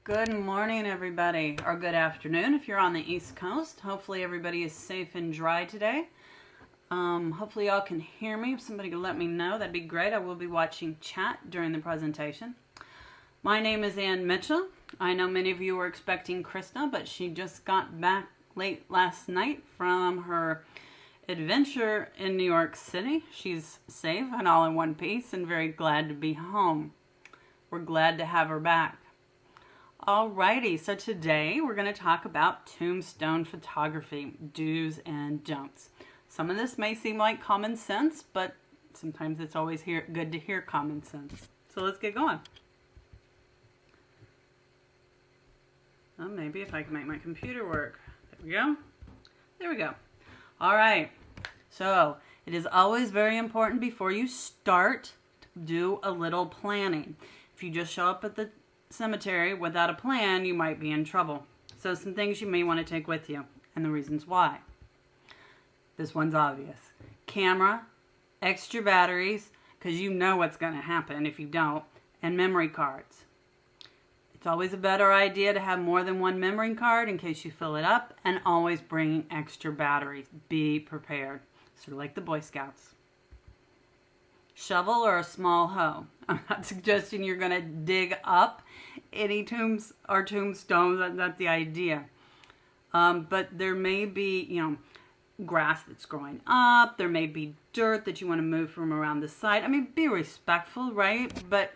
Good morning, everybody, or good afternoon if you're on the East Coast. Hopefully everybody is safe and dry today. Hopefully y'all can hear me. If somebody could let me know, that'd be great. I will be watching chat during the presentation. My name is Ann Mitchell. I know many of you were expecting Crista, but she just got back late last night from her adventure in New York City. She's safe and all in one piece and very glad to be home. We're glad to have her back. Alrighty, so today we're going to talk about tombstone photography, do's and don'ts. Some of this may seem like common sense, but sometimes it's always good to hear common sense. So let's get going. Well, maybe if I can make my computer work. There we go. There we go. Alright, so it is always very important before you start to do a little planning. If you just show up at the cemetery without a plan, you might be in trouble. So some things you may want to take with you and the reasons why. This one's obvious. Camera, extra batteries, because you know what's going to happen if you don't, and memory cards. It's always a better idea to have more than one memory card in case you fill it up, and always bring extra batteries. Be prepared. Sort of like the Boy Scouts. Shovel or a small hoe. I'm not suggesting you're going to dig up any tombs or tombstones. That's not the idea. But there may be, grass that's growing up. There may be dirt that you want to move from around the site. I mean, be respectful, right? But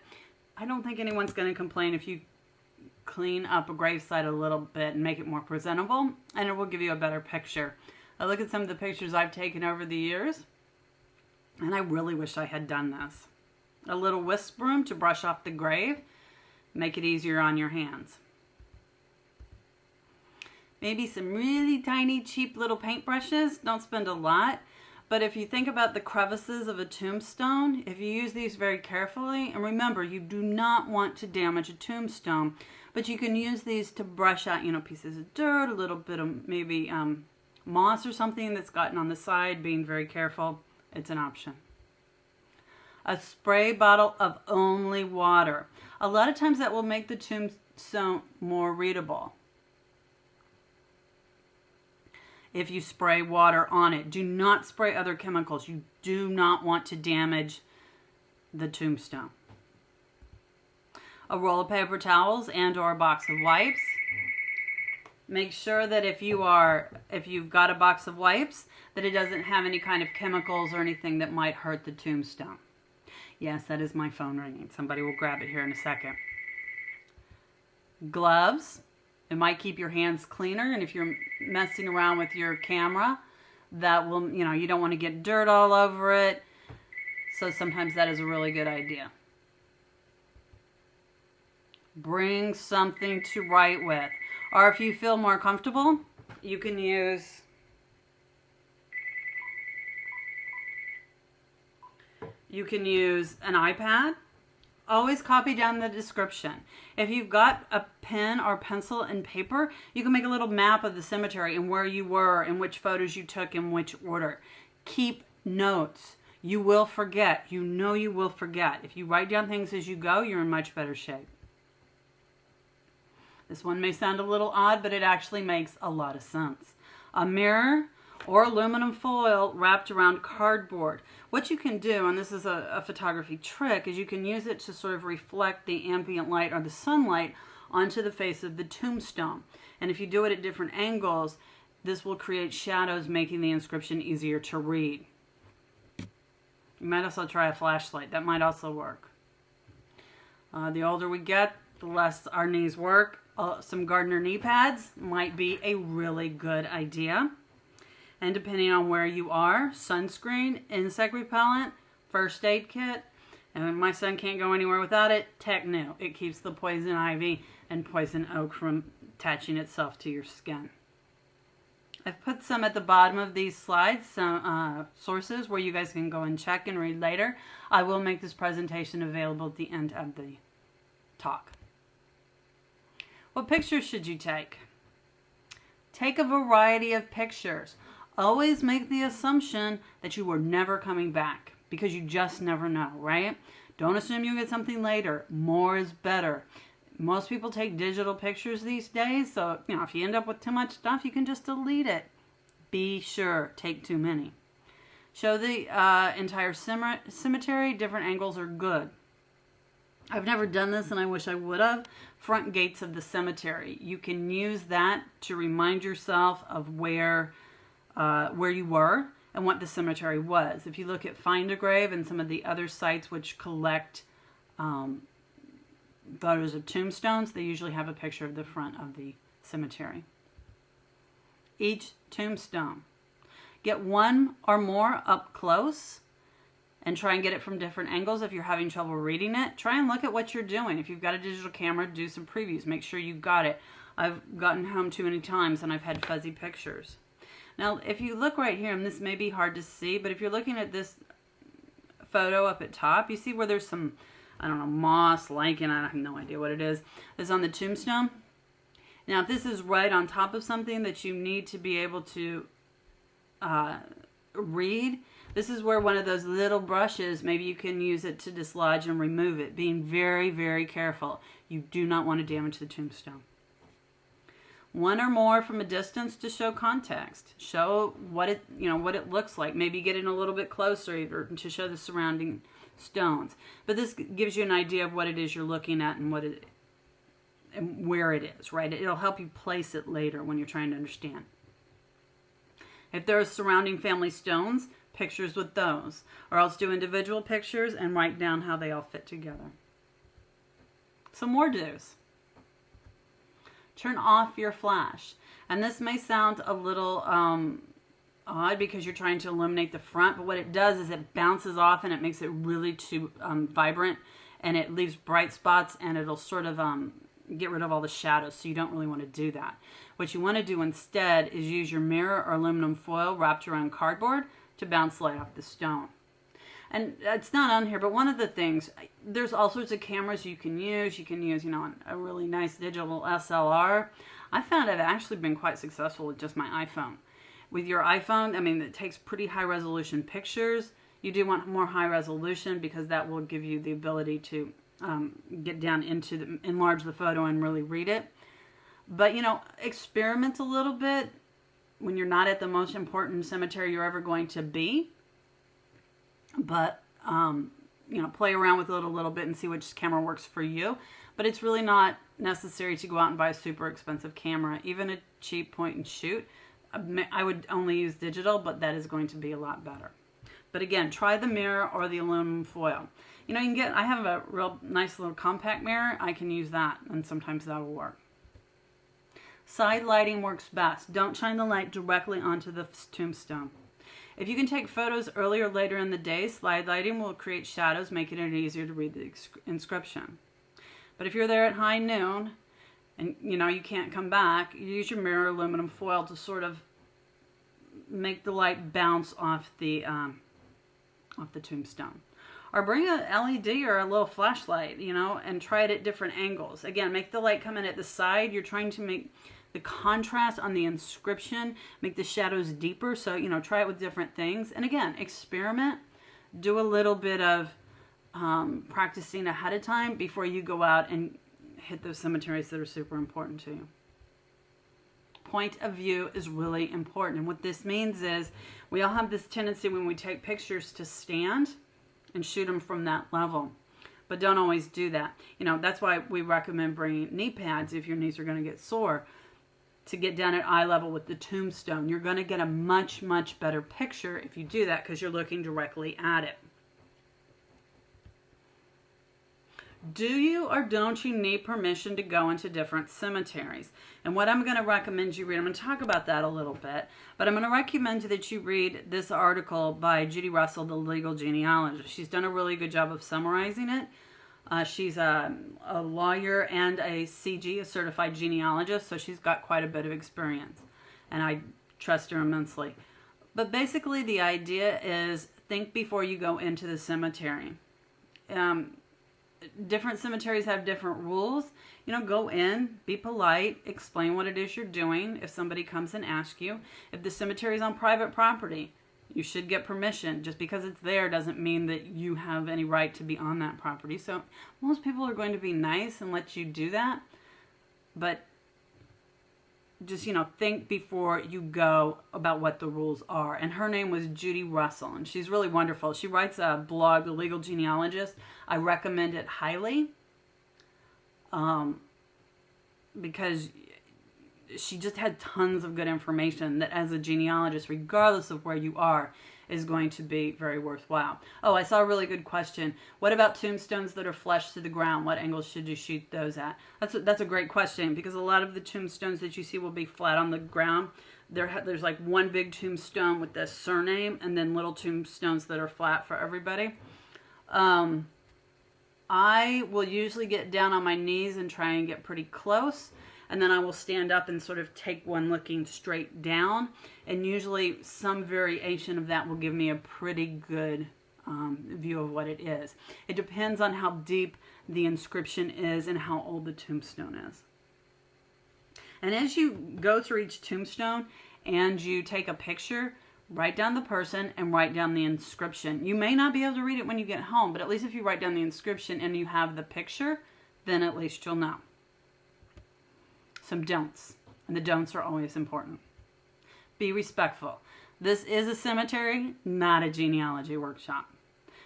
I don't think anyone's going to complain if you clean up a gravesite a little bit and make it more presentable, and it will give you a better picture. I look at some of the pictures I've taken over the years, and I really wish I had done this. A little whisk broom to brush off the grave, make it easier on your hands. Maybe some really tiny, cheap little paintbrushes. Don't spend a lot. But if you think about the crevices of a tombstone, if you use these very carefully, and remember, you do not want to damage a tombstone, but you can use these to brush out, pieces of dirt, a little bit of maybe moss or something that's gotten on the side, being very careful. It's an option. A spray bottle of only water. A lot of times that will make the tombstone more readable. If you spray water on it, do not spray other chemicals. You do not want to damage the tombstone. A roll of paper towels and or a box of wipes. Make sure that if you've got a box of wipes, that it doesn't have any kind of chemicals or anything that might hurt the tombstone. Yes, that is my phone ringing. Somebody will grab it here in a second. Gloves. It might keep your hands cleaner, and if you're messing around with your camera, that will, you don't want to get dirt all over it. So sometimes that is a really good idea. Bring something to write with. Or if you feel more comfortable, you can use an iPad. Always copy down the description. If you've got a pen or pencil and paper, you can make a little map of the cemetery and where you were and which photos you took in which order. Keep notes. You will forget. You know you will forget. If you write down things as you go, you're in much better shape. This one may sound a little odd, but it actually makes a lot of sense. A mirror or aluminum foil wrapped around cardboard. What you can do, and this is a photography trick, is you can use it to sort of reflect the ambient light or the sunlight onto the face of the tombstone. And if you do it at different angles, this will create shadows, making the inscription easier to read. You might also try a flashlight. That might also work. The older we get, the less our knees work. Some gardener knee pads might be a really good idea. And depending on where you are, sunscreen, insect repellent, first aid kit, and my son can't go anywhere without it, Techno. It keeps the poison ivy and poison oak from attaching itself to your skin. I've put some at the bottom of these slides, some sources where you guys can go and check and read later. I will make this presentation available at the end of the talk. What pictures should you take? Take a variety of pictures. Always make the assumption that you were never coming back, because you just never know, right? Don't assume you'll get something later. More is better. Most people take digital pictures these days, so if you end up with too much stuff, you can just delete it. Be sure, take too many. Show the entire cemetery. Different angles are good. I've never done this, and I wish I would have. Front gates of the cemetery. You can use that to remind yourself of where you were and what the cemetery was. If you look at Find a Grave and some of the other sites which collect photos of tombstones, they usually have a picture of the front of the cemetery. Each tombstone. Get one or more up close and try and get it from different angles. If you're having trouble reading it, try and look at what you're doing. If you've got a digital camera, do some previews. Make sure you got it. I've gotten home too many times and I've had fuzzy pictures. Now, if you look right here, and this may be hard to see, but if you're looking at this photo up at top, you see where there's some, I don't know, moss, lichen, I have no idea what it is. It's on the tombstone. Now, if this is right on top of something that you need to be able to read, this is where one of those little brushes, maybe you can use it to dislodge and remove it. Being very, very careful. You do not want to damage the tombstone. One or more from a distance to show context. Show what it looks like. Maybe get in a little bit closer to show the surrounding stones. But this gives you an idea of what it is you're looking at and and where it is, right? It'll help you place it later when you're trying to understand. If there are surrounding family stones, pictures with those. Or else do individual pictures and write down how they all fit together. Some more do's. Turn off your flash. And this may sound a little odd because you're trying to illuminate the front, but what it does is it bounces off and it makes it really too vibrant, and it leaves bright spots, and it'll sort of get rid of all the shadows, so you don't really want to do that. What you want to do instead is use your mirror or aluminum foil wrapped around cardboard to bounce light off the stone. And it's not on here, but one of the things, there's all sorts of cameras you can use. You can use, a really nice digital SLR. I found I've actually been quite successful with just my iPhone. With your iPhone, it takes pretty high resolution pictures. You do want more high resolution because that will give you the ability to get down into enlarge the photo and really read it. But, experiment a little bit when you're not at the most important cemetery you're ever going to be. But, play around with it a little bit and see which camera works for you. But it's really not necessary to go out and buy a super expensive camera. Even a cheap point and shoot. I would only use digital, but that is going to be a lot better. But again, try the mirror or the aluminum foil. You can get, I have a real nice little compact mirror. I can use that, and sometimes that will work. Side lighting works best. Don't shine the light directly onto the tombstone. If you can take photos earlier or later in the day, slide lighting will create shadows, making it easier to read the inscription. But if you're there at high noon and you can't come back, you use your mirror aluminum foil to sort of make the light bounce off the tombstone. Or bring a LED or a little flashlight, and try it at different angles. Again, make the light come in at the side. You're trying to make the contrast on the inscription, make the shadows deeper. So, try it with different things. And again, experiment. Do a little bit of practicing ahead of time before you go out and hit those cemeteries that are super important to you. Point of view is really important. And what this means is we all have this tendency when we take pictures to stand and shoot them from that level. But don't always do that. That's why we recommend bringing knee pads if your knees are going to get sore, to get down at eye level with the tombstone. You're going to get a much, much better picture if you do that because you're looking directly at it. Do you or don't you need permission to go into different cemeteries? And what I'm going to recommend you read, I'm going to talk about that a little bit, but I'm going to recommend that you read this article by Judy Russell, the legal genealogist. She's done a really good job of summarizing it. She's a lawyer and a CG, a certified genealogist, so she's got quite a bit of experience, and I trust her immensely. But basically the idea is think before you go into the cemetery. Different cemeteries have different rules. Go in, be polite, explain what it is you're doing if somebody comes and asks you. If the cemetery is on private property, You should get permission. Just because it's there doesn't mean that you have any right to be on that property. So most people are going to be nice and let you do that. But just, think before you go about what the rules are. And her name was Judy Russell, and she's really wonderful. She writes a blog, The Legal Genealogist. I recommend it highly because she just had tons of good information that as a genealogist, regardless of where you are, is going to be very worthwhile. Oh, I saw a really good question. What about tombstones that are flush to the ground? What angles should you shoot those at? That's a great question, because a lot of the tombstones that you see will be flat on the ground. There's like one big tombstone with the surname and then little tombstones that are flat for everybody. I will usually get down on my knees and try and get pretty close. And then I will stand up and sort of take one looking straight down. And usually some variation of that will give me a pretty good view of what it is. It depends on how deep the inscription is and how old the tombstone is. And as you go through each tombstone and you take a picture, write down the person and write down the inscription. You may not be able to read it when you get home, but at least if you write down the inscription and you have the picture, then at least you'll know. Some don'ts, and the don'ts are always important. Be respectful. This is a cemetery, not a genealogy workshop.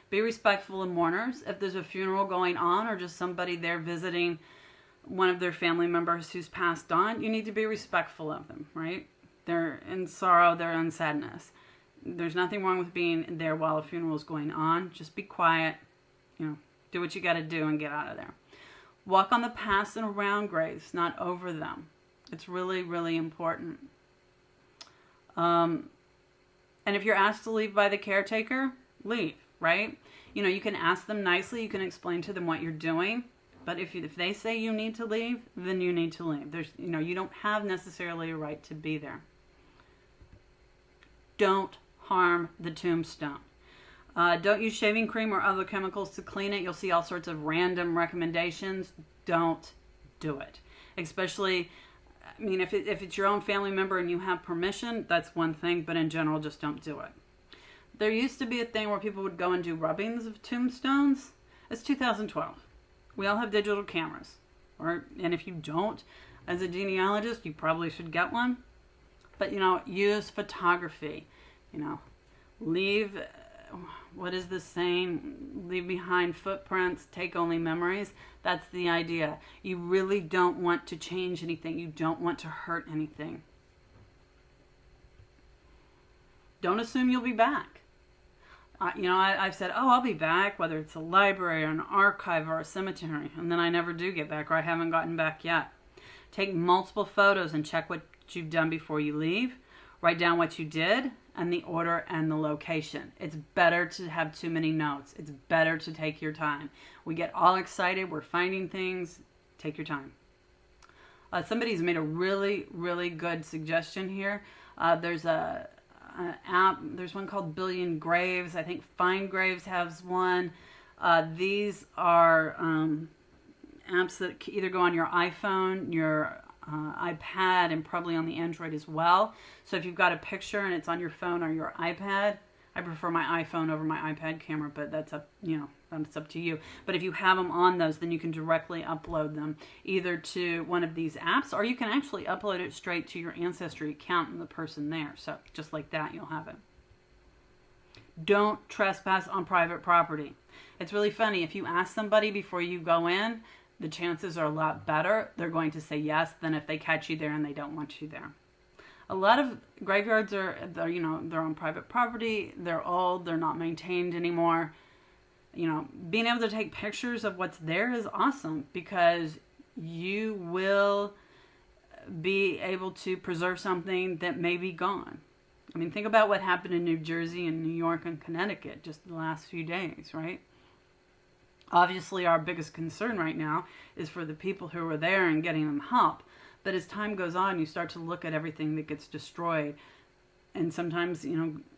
Be respectful of mourners. If there's a funeral going on or just somebody there visiting one of their family members who's passed on, you need to be respectful of them, right? They're in sorrow, they're in sadness. There's nothing wrong with being there while a funeral is going on. Just be quiet, do what you got to do and get out of there. Walk on the paths and around graves, not over them. It's really, really important. And if you're asked to leave by the caretaker, leave, right? You can ask them nicely. You can explain to them what you're doing. But if they say you need to leave, then you need to leave. You don't have necessarily a right to be there. Don't harm the tombstone. Don't use shaving cream or other chemicals to clean it. You'll see all sorts of random recommendations. Don't do it. Especially, if it's your own family member and you have permission, that's one thing. But in general, just don't do it. There used to be a thing where people would go and do rubbings of tombstones. It's 2012. We all have digital cameras. And if you don't, as a genealogist, you probably should get one. But, use photography. Leave... What is the saying? Leave behind footprints, take only memories. That's the idea. You really don't want to change anything. You don't want to hurt anything. Don't assume you'll be back. I've said, I'll be back, whether it's a library or an archive or a cemetery, and then I never do get back, or I haven't gotten back yet. Take multiple photos and check what you've done before you leave. Write down what you did and the order and the location. It's better to have too many notes. It's better to take your time. We get all excited. We're finding things. Take your time. Somebody's made a really, really good suggestion here. There's an app. There's one called Billion Graves. I think Find Graves has one. These are apps that either go on your iPhone, your iPad, and probably on the Android as well. So if you've got a picture and it's on your phone or your iPad, I prefer my iPhone over my iPad camera, but that's up, that's up to you. But if you have them on those, then you can directly upload them either to one of these apps, or you can actually upload it straight to your Ancestry account and the person there. So just like that, you'll have it. Don't trespass on private property. It's really funny. If you ask somebody before you go in, the chances are a lot better. They're going to say yes than if they catch you there and they don't want you there. A lot of graveyards they're on private property. They're old. They're not maintained anymore. Being able to take pictures of what's there is awesome, because you will be able to preserve something that may be gone. Think about what happened in New Jersey and New York and Connecticut just the last few days, right? Obviously, our biggest concern right now is for the people who are there and getting them help. But as time goes on, you start to look at everything that gets destroyed. And sometimes,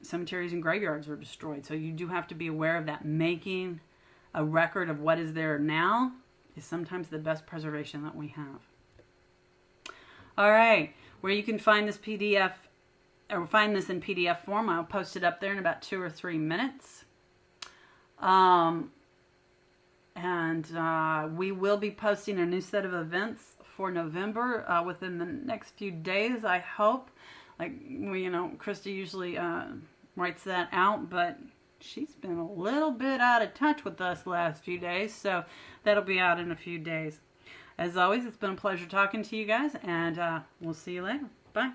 cemeteries and graveyards are destroyed. So you do have to be aware of that. Making a record of what is there now is sometimes the best preservation that we have. All right. Where you can find this PDF or find this in PDF form, I'll post it up there in about 2 or 3 minutes. We will be posting a new set of events for November within the next few days, I hope. Like, Crista usually writes that out, but she's been a little bit out of touch with us the last few days, so that'll be out in a few days. As always, it's been a pleasure talking to you guys, and we'll see you later. Bye.